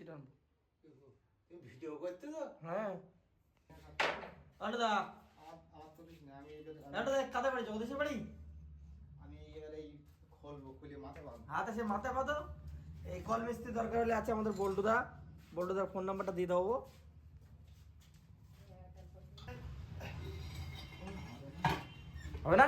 মিষ্টি টানবো। তুমি ভিডিও করতে তো? হ্যাঁ আন্ডা আমার তো কিছু না, কাদের বাড়ি, জগদীশের বাড়ি? আমি এবারে খুলবো, খুলে মাথা বাঁধবো। হাতে সে মাথা পাতো। এই কল মিস্ত্রি দরকার হলে আছে আমাদের বল্টুদার ফোন নাম্বারটা দিয়ে দেবো। হবে না?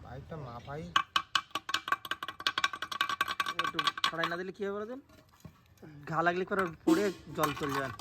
পাইপটা মাপাই। একটু ছড়াই না দিলে কি হবে বলতেন, ঘা লাগলে করে পড়ে জল চলে যাবে।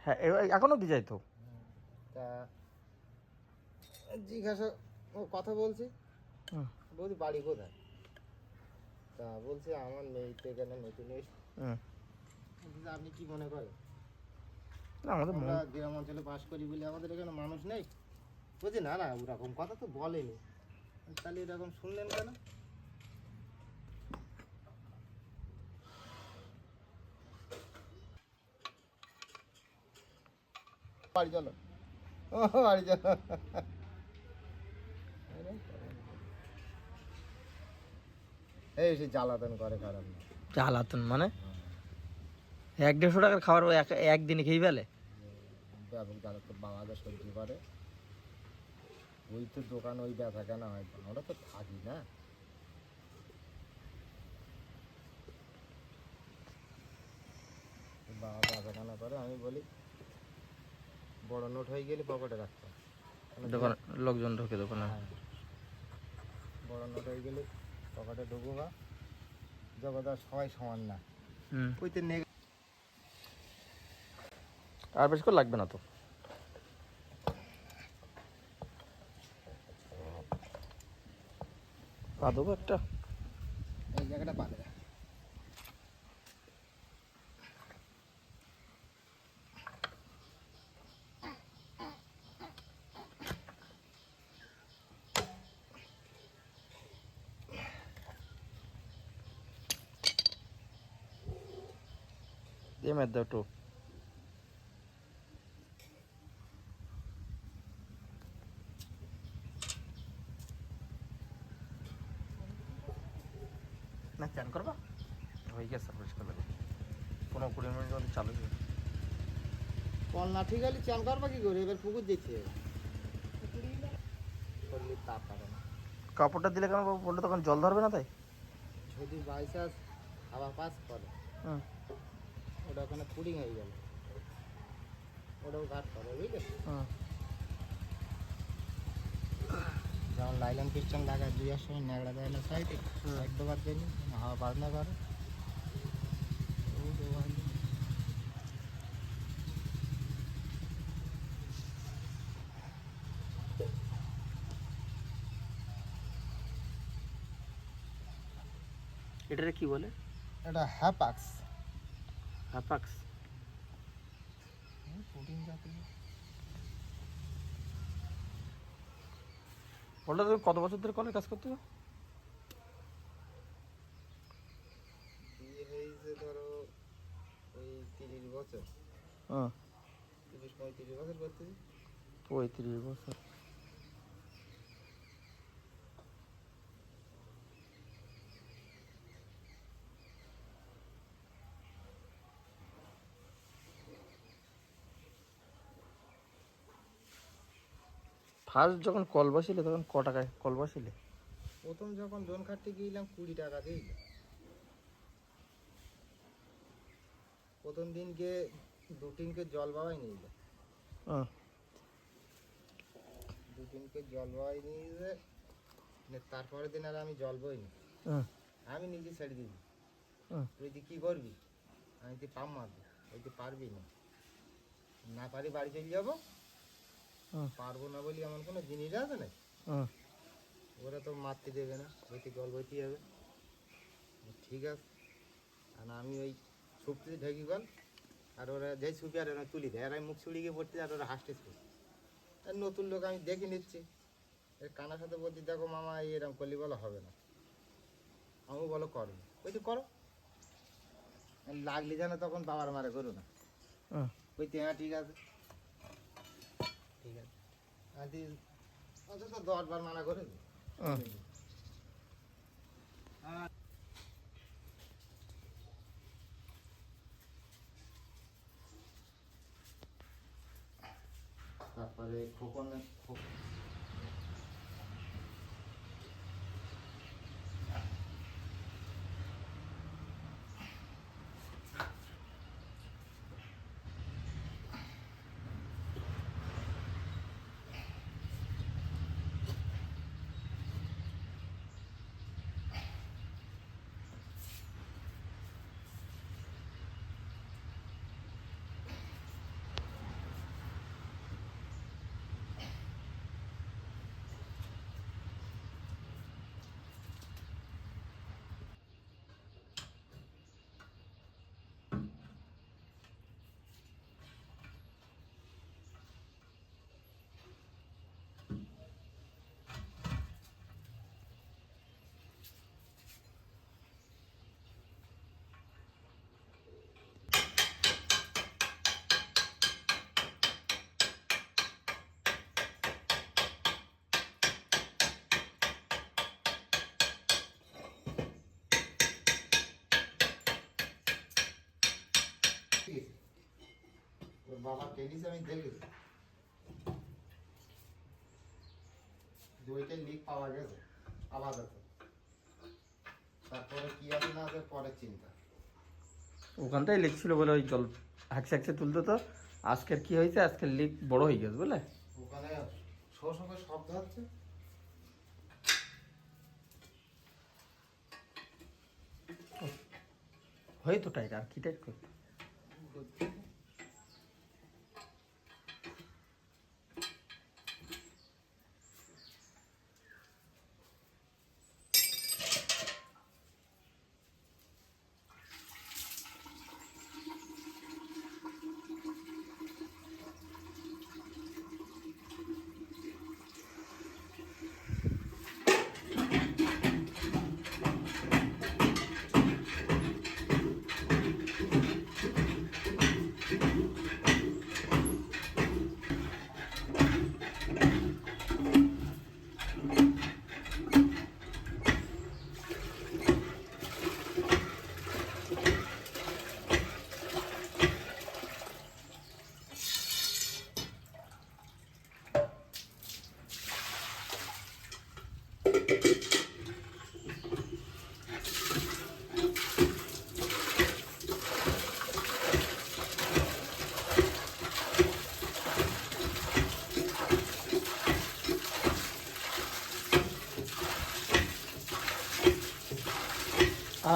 হ্যাঁ এখনো দিয়ে যায় তো। তা জিজ্ঞাসা কথা বলছি, বলছি বাড়ি কোথায়? তা বলছে আমার মেয়েতে এখানে নতুন এসে। আপনি কি মনে করেন আমাদের আমরা গ্রাম অঞ্চলে বাস করি বলে আমাদের এখানে মানুষ নেই? বলছি না না, ওরকম কথা তো বলেনি। তাহলে এরকম শুনলেন কেন? বাড়ি চলো, বাড়ি চলো। এই সে জ্বালাতন করে, খারাপ না। জ্বালাতন মানে 100-150 টাকার খাবার একদিনে খেয়ে ফেলে। ব্যাপক জ্বালাতন, বাবা সবজি করে, ওই তো দোকান, ওই ব্যথা কেন হয়? আমরা তো থাকি না। বাবা ব্যথা কেন করে? আমি বলি বড় নোট হয়ে গেলে পকেটে রাখতাম, দোকান লোকজন ঢোকে দোকানে। হ্যাঁ, বড় নোট হয়ে গেলে পকেটে ঢুকু না। জগৎ সবাই সমান না, ওইতে নেই। আর বেশ করে লাগবে না তো। পা দেবো একটা। এই জায়গাটা পা দেবে। দিয়ে মেদ দাও একটু। না চান করবা হয়ে গেছে পরিষ্কার লাগে 15-20 মিনিট মধ্যে চালু হয়ে যাবে। কল না ঠিক হলে চাল করবা কি করে? এবার পুকুর দিচ্ছে করলে তাপ পাবে না। কাপড়টা দিলে কেন বাবু? বললে তখন জল ধরবে না তাই? যদি বাইচান্স আবার পাস করে হুম। ওটা ওখানে পুডিং হয়ে গেল, ওটাও ঘাট করে বুঝলে। হুম। যেমন লাইলন পিস্টন লাগায় 2 সময় ন্যাকড়া দেয় না সাইডে, এক দুবার দেয়নি হাওয়া পাস না করে। এটারে কি বলে? এটা হ্যাপাক্স। হ্যাপাক্স। পুডিং জাতীয়। বললে তুমি কত বছর ধরে কলের কাজ করতে? বিয়ে হয়েছে ধরো এই 30 বছর, হ্যাঁ 30-35 বছর করতেছি। 35 বছর। ফার্স্ট যখন কল বসিলে তখন ক টাকায় কল বসিলে? প্রথম যখন লোন কাটতে গিয়েছিলাম 20 টাকা দিই। প্রথম দিনকে 2 টিনকে জল বাবাই নিয়ে যায়, হ্যাঁ 2 টিনকে জল বাবাই নিয়ে যায়। তারপরের দিন আর আমি জল বইনি, হ্যাঁ আমি নিজে ছেড়ে দিবি। হ্যাঁ তুই তুই কী করবি? আমি তুই পাম মারবি, ওই তুই পারবি না, না পারি বাড়ি চলে যাবো। হ্যাঁ পারবো না বলি এমন কোনো জিনিস আছে না, হ্যাঁ ওরা তো মারতে দেবে না, ওইতে জল বইতে যাবে। ঠিক আছে। আর আমি ওই ছুপতে ঢেকি গল, আর ওরা যেই ছুপি আর ওরা তুলি দেয়, আর আমি মুখ ছুড়ি গিয়ে পড়তে, আর ওরা হাসতেছে। আর নতুন লোক আমি দেখে নিচ্ছি, এর কানার সাথে বলছি দেখো মামা এরকম করলি বলো হবে না, আমি বলো করবো, ওইটি করো। লাগলি যেন তখন বাবার মারে করো না, হ্যাঁ ওইতে হ্যাঁ ঠিক আছে ঠিক আছে। আদি অন্তত 10 বার মানা করে দিই। হ্যাঁ। তারপরে খোকন ওর বাবা টেনিস আমি দেখেছি, দুইটাই লিক পাওয়া গেছে আপাতত। তারপরে কি আছে না আছে পরের চিন্তা। ওখানটাই লিক ছিল বলে ওই জল হাঁকছে হাঁকছে তুলতো। তো আজকের কি হয়েছে, আজকের লিক বড় হয়ে গেছে বুঝলে। ওখানে শো শো করে শব্দ হচ্ছে। হয়তো টাইট, আর কি টাইট করতে?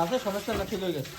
আছে সমস্যা না, ঠিক হয়ে গেছে।